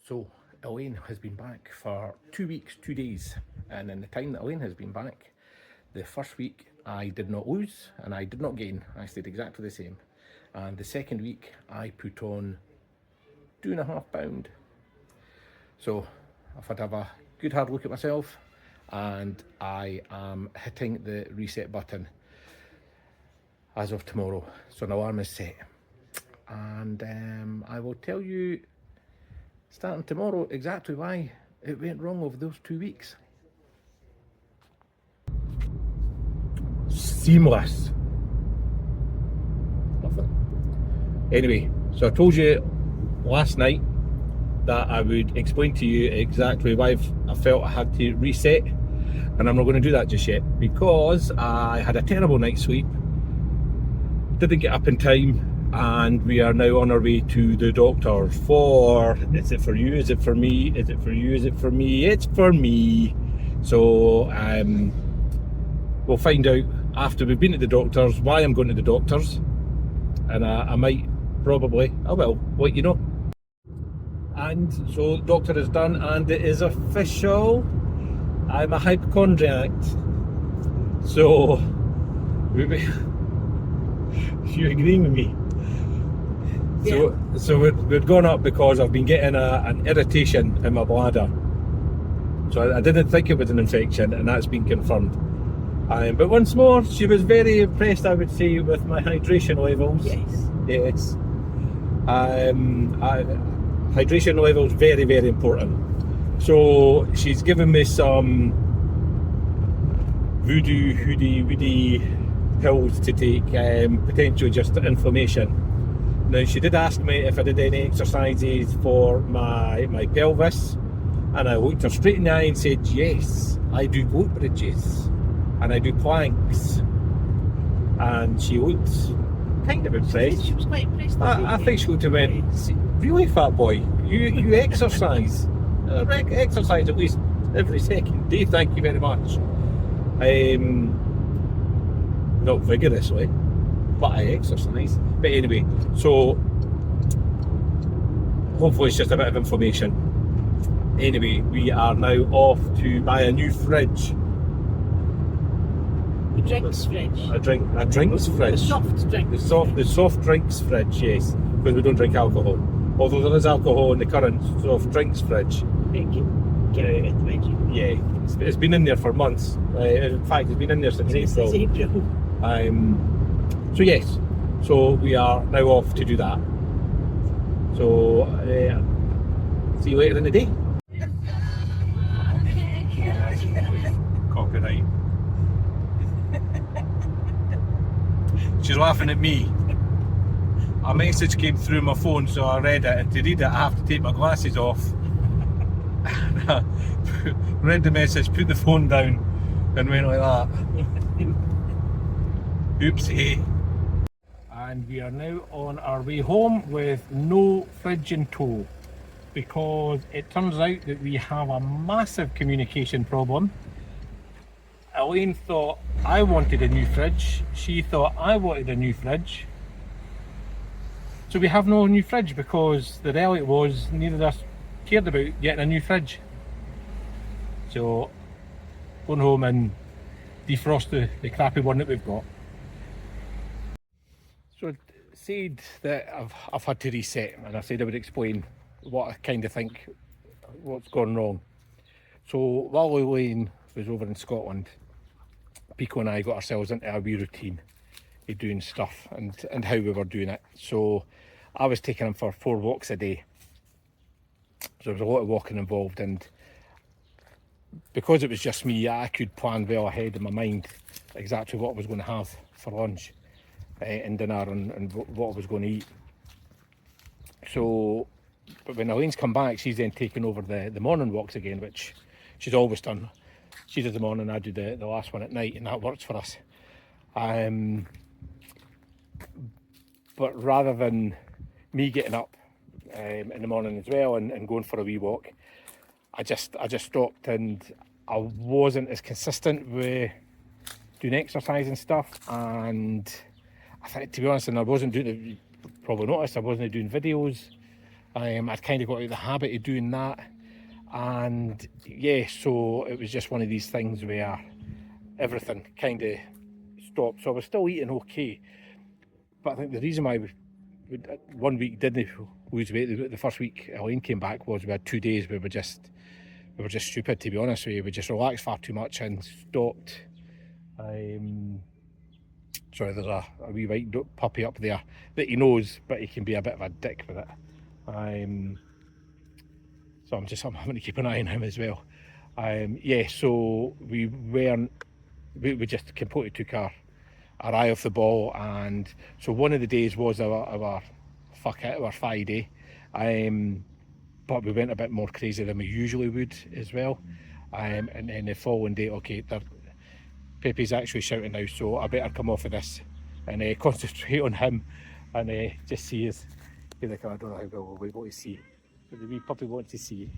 So Elaine has been back for 2 weeks, 2 days, and in the time that Elaine has been back, the first week I did not lose and I did not gain. I stayed exactly the same. And the second week I put on 2.5 pound. So I've had to have a good hard look at myself, and I am hitting the reset button as of tomorrow. So an alarm is set, and I will tell you starting tomorrow exactly why it went wrong over those 2 weeks. Seamless. Nothing. Anyway, so I told you last night that I would explain to you exactly why I felt I had to reset, and I'm not going to do that just yet because I had a terrible night's sleep, didn't get up in time, and we are now on our way to the doctor for, is it for you, is it for me, is it for you, is it for me, it's for me. So we'll find out after we've been at the doctor's why I'm going to the doctor's, and I might, probably, I will let you know. And so the doctor is done, and it is official. I'm a hypochondriac. So you agree with me? Yeah. So we'd gone up because I've been getting an irritation in my bladder. So I didn't think it was an infection, and that's been confirmed. But once more, she was very impressed, I would say, with my hydration levels. Yes. Hydration levels very, very important. So she's given me some voodoo hoodie pills to take, potentially just inflammation. Now she did ask me if I did any exercises for my pelvis, and I looked her straight in the eye and said, yes, I do glute bridges and I do planks. And she looked kind of impressed. She was quite impressed. I think she looked and went, really, fat boy, you exercise. Exercise at least every second day, thank you very much. Not vigorously, but I exercise. But anyway, so hopefully it's just a bit of inflammation. Anyway, we are now off to buy a new fridge. A drinks fridge. A drinks fridge. The soft drinks fridge, yes, because we don't drink alcohol. Although there is alcohol in the current soft drinks fridge. Get out of the fridge. Yeah, it's been in there for months. In fact, it's been in there since April. So yes, so we are now off to do that. So see you later in the day. Copyright. She's laughing at me. A message came through my phone, so I read it, and to read it I have to take my glasses off. Read the message, put the phone down, and went like that. Oopsie. And we are now on our way home with no fridge in tow, because it turns out that we have a massive communication problem. Elaine thought I wanted a new fridge, she thought I wanted a new fridge. So we have no new fridge because the reality was neither of us cared about getting a new fridge. So going home and defrost the crappy one that we've got. So I said that I've had to reset, and I said I would explain what I kind of think what's gone wrong. So while Elaine was over in Scotland, Pico and I got ourselves into a wee routine of doing stuff and how we were doing it. So I was taking him for 4 walks a day. So there was a lot of walking involved, and because it was just me, I could plan well ahead in my mind exactly what I was going to have for lunch and dinner and what I was going to eat. So, but when Elaine's come back, she's then taken over the morning walks again, which she's always done. She does the morning, I do the last one at night, and that works for us. But rather than me getting up in the morning as well and going for a wee walk, I just stopped, and I wasn't as consistent with doing exercise and stuff. And I think, to be honest, and I wasn't doing it, you probably noticed I wasn't doing videos I'd kind of got out of the habit of doing that, and yeah, so it was just one of these things where everything kind of stopped. So I was still eating okay, but I think the reason why we 1 week didn't lose weight, the first week Elaine came back, was we had 2 days where we were just stupid, to be honest with you. We just relaxed far too much and stopped. Sorry, there's a wee white puppy up there that he knows, but he can be a bit of a dick with it. So I'm having to keep an eye on him as well. Yeah, so we just completely took our eye off the ball, and so one of the days was our 5 day, but we went a bit more crazy than we usually would as well. And then the following day, okay, Pepe's actually shouting now, so I better come off of this and concentrate on him and just see his. I don't know how well we'll be able to see. So the wee puppy wants to see.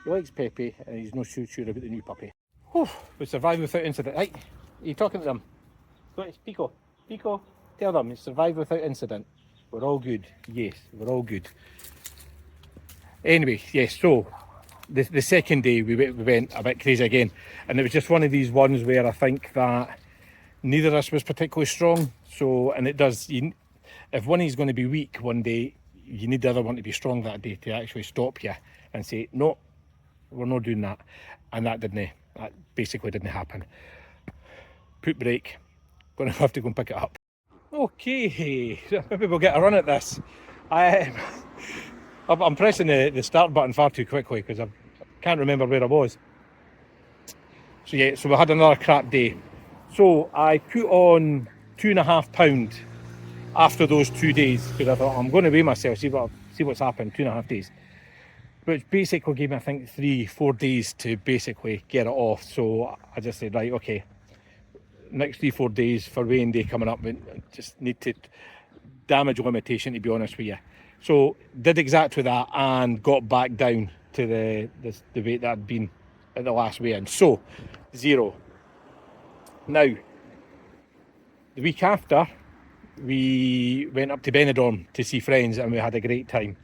He likes Pepe and he's not sure about the new puppy. Whew, we survived without incident. Right, are you talking to them? So it's Pico. Pico, tell them it's survived without incident. We're all good. Yes, we're all good. Anyway, yes, so the second day we went a bit crazy again, and it was just one of these ones where I think that neither of us was particularly strong. So, and it does, if one is going to be weak one day, you need the other one to be strong that day to actually stop you and say, no, we're not doing that. And that basically didn't happen. Put break, gonna have to go and pick it up. Okay, so maybe we'll get a run at this. I'm pressing the start button far too quickly because I can't remember where I was. So yeah, so we had another crap day. So I put on 2.5 pound after those 2 days, because I thought I'm going to weigh myself, see what's happened. 2.5 days, which basically gave me, I think, 3-4 days to basically get it off. So I just said, right, okay, next 3-4 days for weighing day coming up, we just need to damage limitation, to be honest with you. So did exactly that and got back down to the weight that I'd been at the last weigh-in. So 0. Now the week after, we went up to Benidorm to see friends and we had a great time.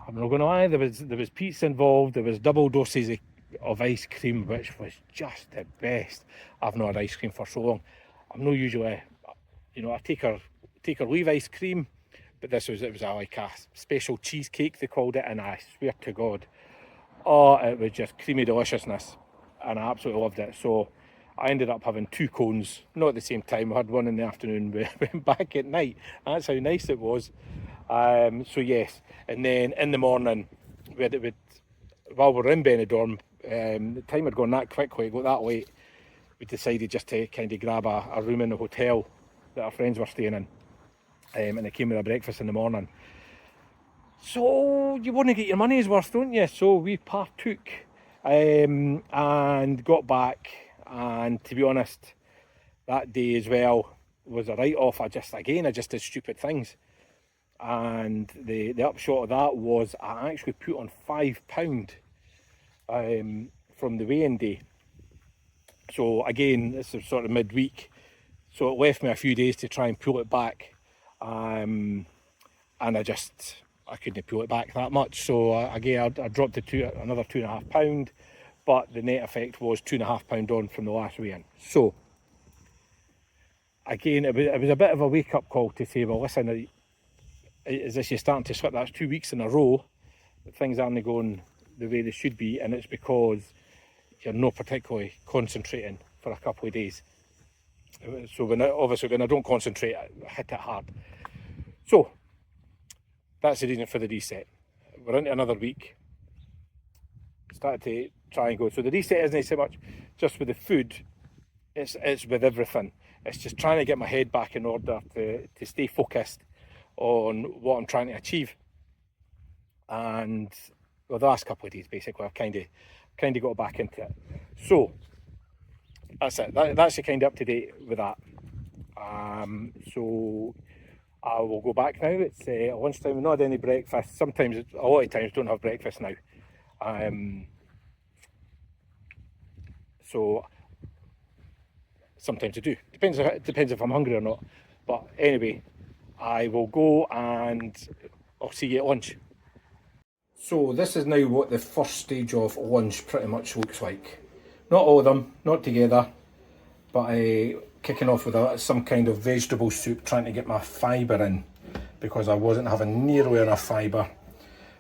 I'm not going to lie, there was pizza involved, there was double doses of ice cream, which was just the best. I've not had ice cream for so long. I'm not usually, I take or leave ice cream, but it was like a special cheesecake, they called it, and I swear to God, it was just creamy deliciousness, and I absolutely loved it. So I ended up having 2 cones, not at the same time. I had one in the afternoon, we went back at night. That's how nice it was. So yes, and then in the morning, while we were in Benidorm, the time had gone that quickly, it got that late, we decided just to kind of grab a room in the hotel that our friends were staying in, and they came with a breakfast in the morning. So you want to get your money's worth, don't you? So we partook and got back, and to be honest, that day as well was a write-off. I just did stupid things, and the upshot of that was I actually put on £5 from the weigh-in day. So again, this is sort of midweek, so it left me a few days to try and pull it back, and I couldn't pull it back that much. So again, I dropped another £2.5, but the net effect was £2.5 on from the last weigh-in. So again, it was a bit of a wake-up call to say, well, listen, is this you're starting to slip? That's 2 weeks in a row that things aren't going the way they should be, and it's because you're not particularly concentrating for a couple of days. So when I don't concentrate, I hit it hard. So that's the reason for the reset. We're into another week. Started to try and go. So the reset isn't so much just with the food, it's with everything. It's just trying to get my head back in order to stay focused on what I'm trying to achieve. And well, the last couple of days basically I've kind of got back into it. So that's it. That's the kind of up to date with that. So I will go back now. It's lunchtime. We've not had any breakfast. A lot of times don't have breakfast now. So sometimes I do. Depends if I'm hungry or not. But anyway, I will go and I'll see you at lunch. So this is now what the first stage of lunch pretty much looks like. Not all of them, not together, but kicking off with some kind of vegetable soup, trying to get my fibre in, because I wasn't having nearly enough fibre,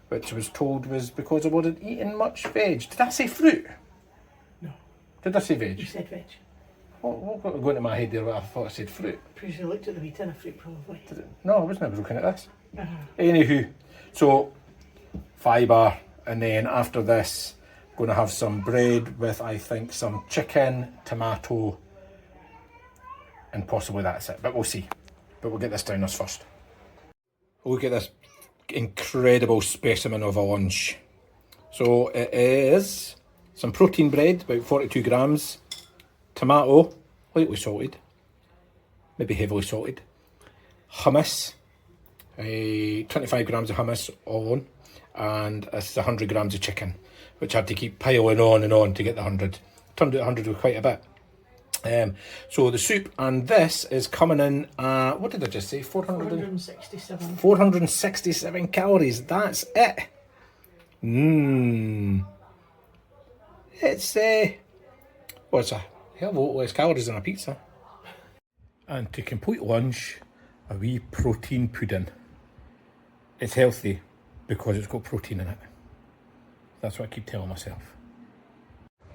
which I was told was because I wasn't eating much veg. Did I say fruit? No. Did I say veg? You said veg. What got going to my head there? I thought I said fruit. Pretty sure you looked at the wee tin of fruit, probably. Did it? No, I wasn't. I was looking at this. Uh-huh. Anywho, so fibre, and then after this, I'm going to have some bread with, I think, some chicken, tomato, and possibly that's it. But we'll see. But we'll get this down us first. Look at this incredible specimen of a lunch. So it is some protein bread, about 42 grams, tomato, lightly salted, maybe heavily salted, hummus, 25 grams of hummus all on, and it's 100 grams of chicken, which I had to keep piling on and on to get the 100. Turned out 100 with quite a bit. So the soup and this is coming in at, what did I just say? 467. 467 calories. That's it. It's well, it's a hell of a lot less calories than a pizza. And to complete lunch, a wee protein pudding. It's healthy because it's got protein in it. That's what I keep telling myself.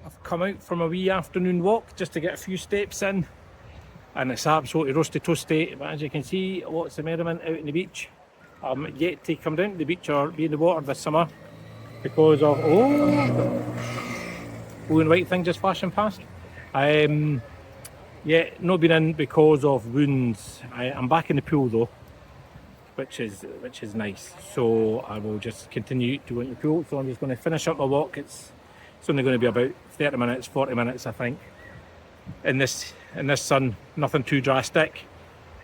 I've come out from a wee afternoon walk just to get a few steps in, and it's absolutely roasty toasty, but as you can see, lots of merriment out on the beach. I'm yet to come down to the beach or be in the water this summer because of blue and white thing just flashing past. Yeah, not been in because of wounds. I'm back in the pool though, which is nice. So I will just continue to go in the pool. So I'm just going to finish up my walk. It's only going to be about 30 minutes, 40 minutes, I think. In this sun, nothing too drastic.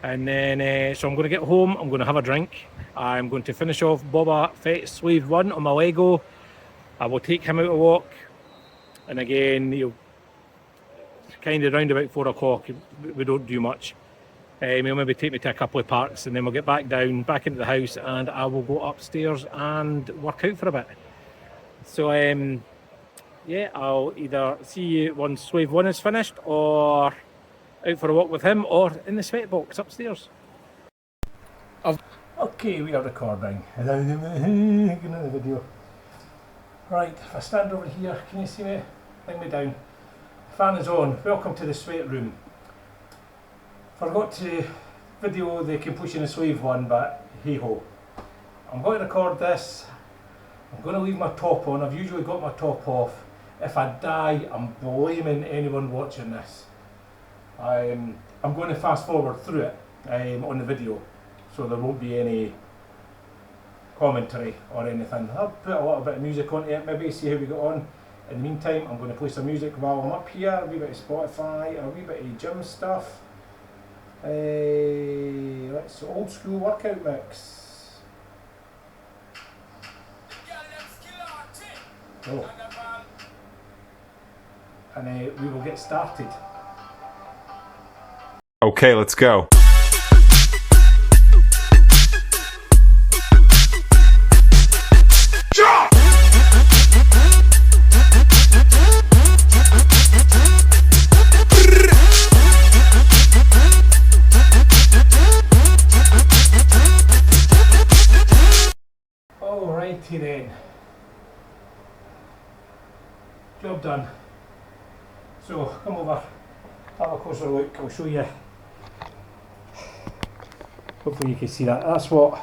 And then, so I'm going to get home. I'm going to have a drink. I'm going to finish off Boba Fett's Slave 1 on my Lego. I will take him out a walk. And again, he'll kind of round about 4 o'clock. We don't do much. He'll maybe take me to a couple of parks, and then we'll get back down, back into the house, and I will go upstairs and work out for a bit. So, yeah, I'll either see you once Wave 1 is finished, or out for a walk with him, or in the sweat box upstairs. Okay, we are recording. Another video. Right, if I stand over here, can you see me? Bring me down. Fan is on. Welcome to the sweat room. Forgot to video the completion of Slave 1, but hey ho. I'm going to record this. I'm going to leave my top on. I've usually got my top off. If I die, I'm blaming anyone watching this. I'm going to fast forward through it on the video, so there won't be any commentary or anything. I'll put a little bit of music onto it, maybe see how we get on. In the meantime, I'm going to play some music while I'm up here, a wee bit of Spotify, a wee bit of gym stuff. Let's old school workout mix. Oh. And we will get started. Okay, let's go. Alrighty then. Job done. So come over, have a closer look. I'll show you. Hopefully you can see that. That's what.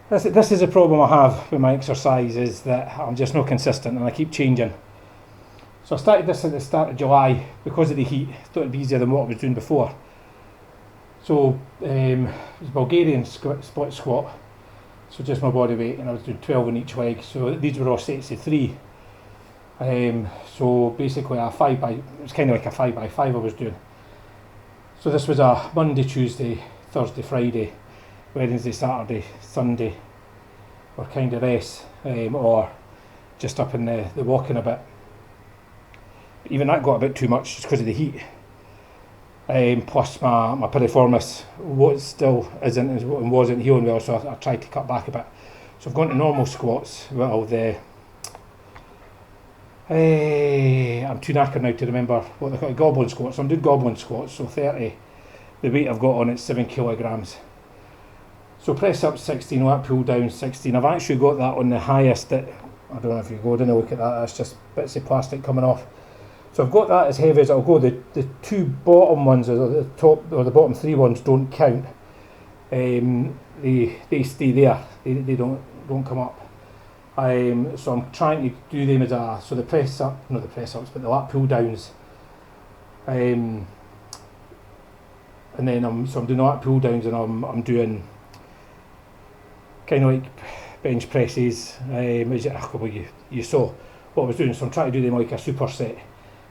This is a problem I have with my exercise, is that I'm just not consistent and I keep changing. So I started this at the start of July because of the heat. Thought it'd be easier than what I was doing before. So it was Bulgarian split squat. So just my body weight, and I was doing 12 on each leg. So these were all sets of 3. So basically it was kind of like a 5x5 I was doing. So this was a Monday, Tuesday, Thursday, Friday, Wednesday, Saturday, Sunday, or kind of rest, or just up in the walking a bit. But even that got a bit too much just because of the heat. Plus my piriformis still isn't and wasn't healing well, so I tried to cut back a bit. So I've gone to normal squats. Well, I'm too knackered now to remember what they call goblin squats. So I'm doing goblin squats, so 30. The weight I've got on it's 7 kilograms. So press up 16, lat pull down 16. I've actually got that on the highest that, I don't know if you go down and look at that, that's just bits of plastic coming off. So I've got that as heavy as it'll go. The two bottom ones, or the top, or the bottom three ones don't count. They stay there. They don't come up. So I'm trying to do them as so the press up, not the press ups, but the lat pull downs. And then I'm doing lat pull downs, and I'm doing kind of like bench presses. You saw what I was doing. So I'm trying to do them like a superset.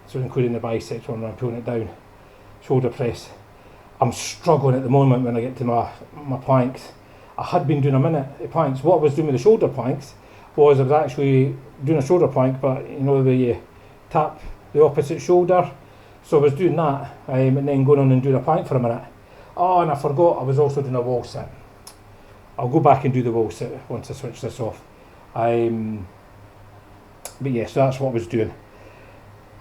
So including the biceps when I'm pulling it down. Shoulder press. I'm struggling at the moment when I get to my planks. I had been doing a minute of planks. What I was doing with the shoulder planks was I was actually doing a shoulder plank, but you know where you tap the opposite shoulder. So I was doing that, and then going on and doing a plank for a minute. Oh, and I forgot I was also doing a wall sit. I'll go back and do the wall sit once I switch this off. But yeah, so that's what I was doing.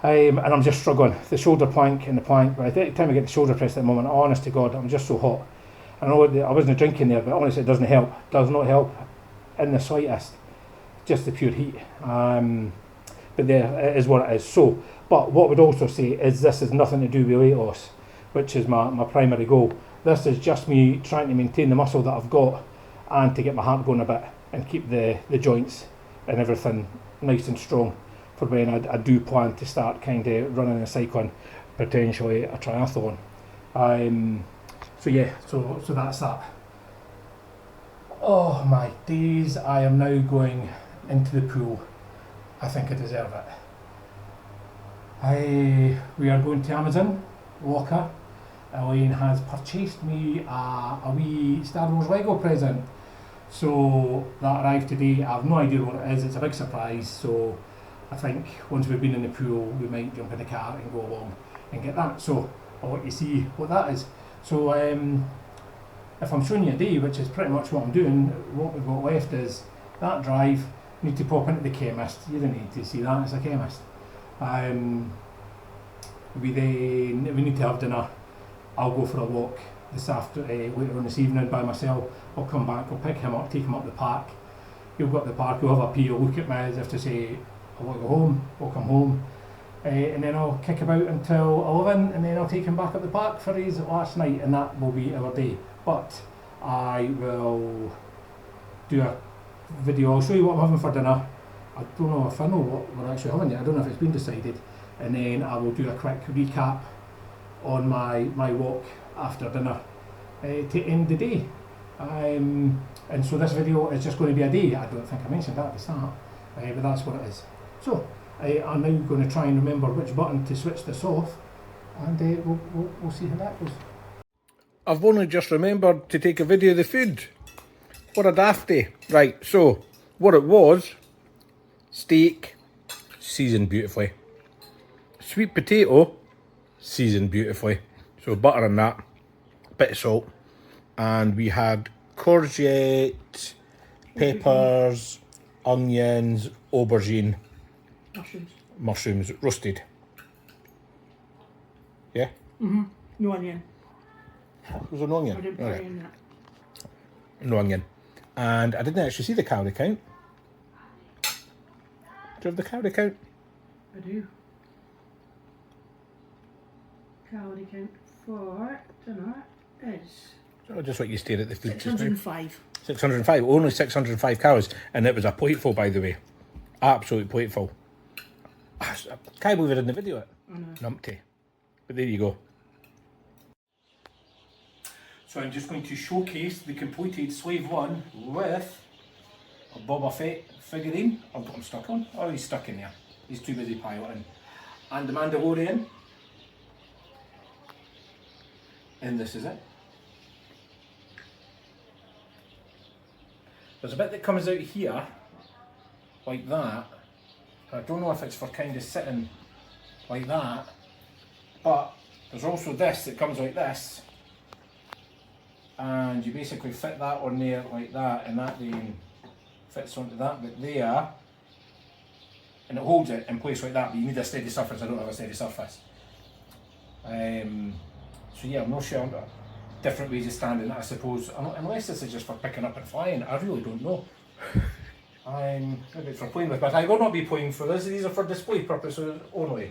And I'm just struggling. The shoulder plank and the plank, by the time I get the shoulder press at the moment, honest to God, I'm just so hot. I know I wasn't drinking there, but honestly it doesn't help. It does not help in the slightest. Just the pure heat. But there, it is what it is. So, but what I would also say is this has nothing to do with weight loss, which is my primary goal. This is just me trying to maintain the muscle that I've got and to get my heart going a bit and keep the joints and everything nice and strong for when I do plan to start kind of running and cycling, potentially a triathlon. So yeah, so that's that. Oh my days, I am now going into the pool. I think I deserve it. We are going to Amazon, Walker. Elaine has purchased me a wee Star Wars Lego present. So that arrived today. I have no idea what it is. It's a big surprise. So I think once we've been in the pool, we might jump in the car and go along and get that. So I'll let you see what that is. So if I'm showing you a day, which is pretty much what I'm doing, what we've got left is that drive. Need to pop into the chemist. You don't need to see that, it's a chemist. We need to have dinner. I'll go for a walk later on this evening by myself. I'll come back, I'll pick him up, take him up the park. He'll go up the park, he'll have a pee, he'll look at me as if to say, I want to go home, we'll come home. And then I'll kick about until 11, and then I'll take him back up the park for his last night, and that will be our day. But I will do a video. I'll show you what I'm having for dinner. I don't know if I know what we're actually having yet. I don't know if it's been decided. And then I will do a quick recap on my walk after dinner to end the day. And so this video is just going to be a day. I don't think I mentioned that at the start, but that's what it is. So I'm now going to try and remember which button to switch this off, and we'll see how that goes. I've only just remembered to take a video of the food. What a dafty. Right, so what it was, steak, seasoned beautifully. Sweet potato, seasoned beautifully. So butter on that, bit of salt. And we had courgette, peppers, onions, aubergine, mushrooms roasted. Yeah? Mm-hmm. No onion. Was there no onion? I didn't put Alright. onion in that. No onion. And I didn't actually see the calorie count. Do you have the calorie count? I do. Calorie count for dinner is Oh, just what you stare at the food just now. 605. 605, only 605 calories, and it was a plateful, by the way. Absolute plateful. I can't believe it in the video. I know. Numpty. But there you go. So I'm just going to showcase the completed Slave 1 with a Boba Fett figurine. I've got him stuck on. Oh, he's stuck in there. He's too busy piloting. And the Mandalorian. And this is it. There's a bit that comes out here, like that. I don't know if it's for kind of sitting like that, but there's also this that comes like this. And you basically fit that on there like that, and that then fits onto that bit there, and it holds it in place like that, but you need a steady surface. I don't have a steady surface. So yeah, I'm not sure. Different ways of standing, I suppose, unless this is just for picking up and flying. I really don't know. Maybe it's for playing with, but I will not be playing for this. These are for display purposes only.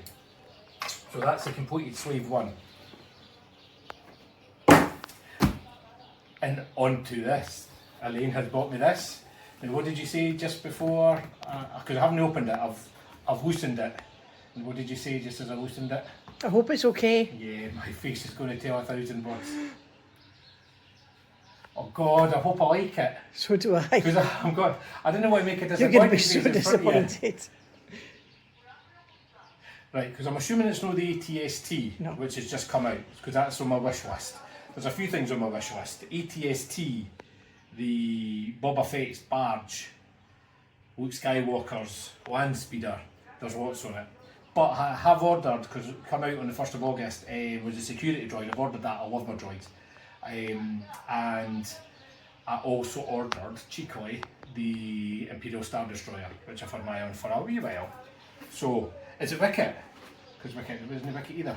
So that's the completed sleeve one. And on to this. Elaine has bought me this. Now, what did you say just before? Because I haven't opened it. I've loosened it. And what did you say just as I loosened it? I hope it's okay. Yeah, my face is going to tell 1,000 words. Oh God, I hope I like it. So do I. Because I'm going. I don't know why I make a You're disappointed going to be face so in front of you. disappointed. Right, because I'm assuming it's not the ATST, No. which has just come out, because that's on my wish list. There's a few things on my wish list. The ATST, the Boba Fett's barge, Luke Skywalker's land speeder, there's lots on it. But I have ordered, because it come out on the 1st of August, was a security droid. I've ordered that, I love my droids. And I also ordered, cheekily, the Imperial Star Destroyer, which I've had my own for a wee while. So, is it Wicket? Because Wicket isn't Wicket either.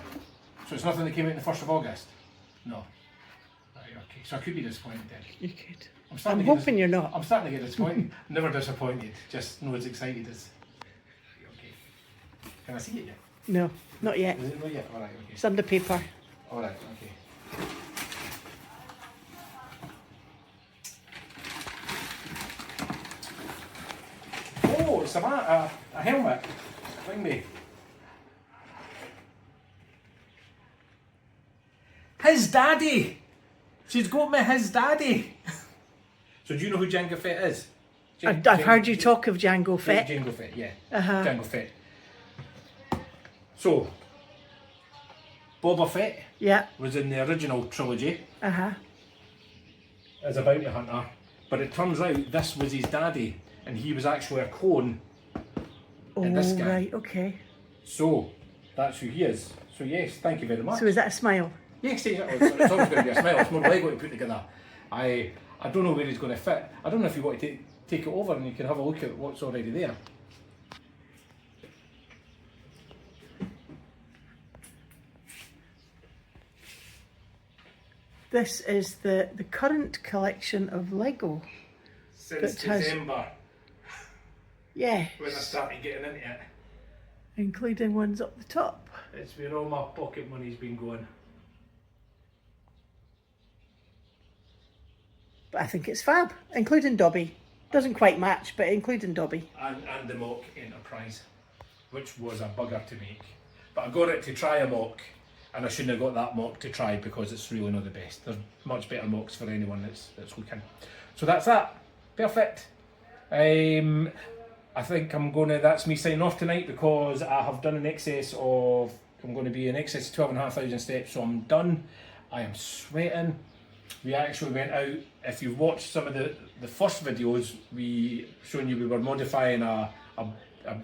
So it's nothing that came out on the 1st of August? No. Right, okay. So I could be disappointed then. You could. I'm I'm hoping you're not. I'm starting to get disappointed. Never disappointed, just not as excited as. Right, okay. Can I see it yet? No, not yet. Is it not yet? Alright, okay. It's under paper. Alright, okay. Oh, it's a helmet. Ring me. His daddy! She's got me his daddy! So do you know who Jango Fett is? I've heard you talk of Jango Fett. Jango Fett, yeah. Uh-huh. Jango Fett. So, Boba Fett Yeah. was in the original trilogy Uh-huh. as a bounty hunter, but it turns out this was his daddy, and he was actually a clone Oh, in this guy. right, okay. So, that's who he is. So yes, thank you very much. So is that a smile? Yes, it's always going to be a smile. It's more Lego to put together. I don't know where he's going to fit. I don't know if you want to take it over and you can have a look at what's already there. This is the current collection of Lego. Since That has- December, Yes. when I started getting into it. Including ones up the top. It's where all my pocket money's been going. But I think it's fab, including Dobby. Doesn't quite match, but including Dobby. And the mock Enterprise, which was a bugger to make. But I got it to try a mock, and I shouldn't have got that mock to try because it's really not the best. There's much better mocks for anyone that's looking. So that's that. Perfect. I think that's me signing off tonight because I have done I'm going to be in excess of 12,500 steps, so I'm done. I am sweating. We actually went out, if you've watched some of the first videos, we were modifying a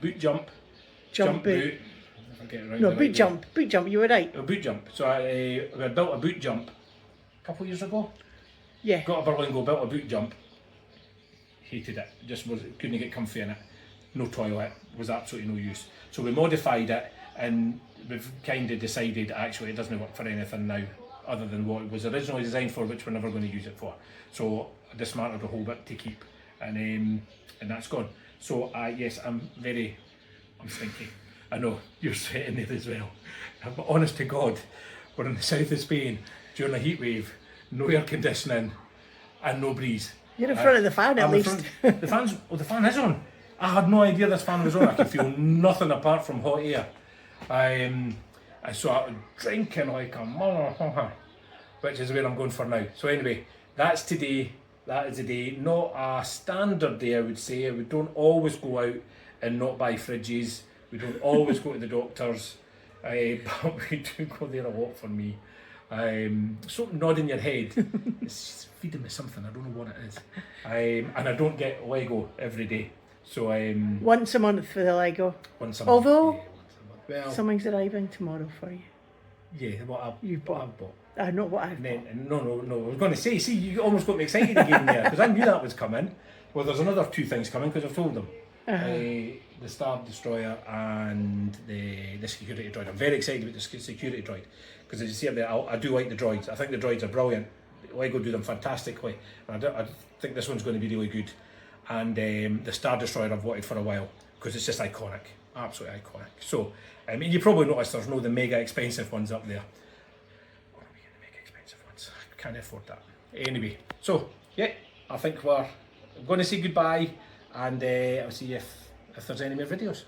boot jump. Jump boot. If I get it right, No, the boot right way. jump. Boot jump, you were right. A boot jump. So we had built a boot jump a couple of years ago. Yeah. Got a Berlingo, built a boot jump. Hated it. Couldn't get comfy in it. No toilet. Was absolutely no use. So we modified it, and we've kind of decided actually it doesn't work for anything now, other than what it was originally designed for, which we're never going to use it for. So I dismantled a whole bit to keep, and that's gone. So yes, I'm stinky. I know you're sweating there as well. But honest to God, we're in the south of Spain during a heat wave, no air conditioning, and no breeze. You're in front of the fan at I'm in least. front- the fan is on. I had no idea this fan was on. I can feel nothing apart from hot air. So I was drinking like a mother, which is where I'm going for now. So anyway, that's today. That is the day. Not a standard day, I would say. We don't always go out and not buy fridges. We don't always go to the doctors, but we do go there a lot for me. Something nodding your head. It's just feeding me something. I don't know what it is. And I don't get Lego every day. So Once a month for the Lego. once a Although- month. Yeah, once a month. Well, Something's arriving tomorrow for you. yeah, You've bought. I've bought. Not what I've bought. No. I was going to say, see, you almost got me excited again there because I knew that was coming. Well, there's another 2 things coming because I've told them. The Star Destroyer and the security droid. I'm very excited about the security droid because as you see up there, I do like the droids. I think the droids are brilliant. Lego do them fantastically, and I think this one's going to be really good. And the Star Destroyer I've wanted for a while because it's just iconic, absolutely iconic. So you probably noticed there's no the mega expensive ones up there. Or are we getting the mega expensive ones? I can't afford that. Anyway, so yeah, I think we're going to say goodbye, and I'll see if there's any more videos.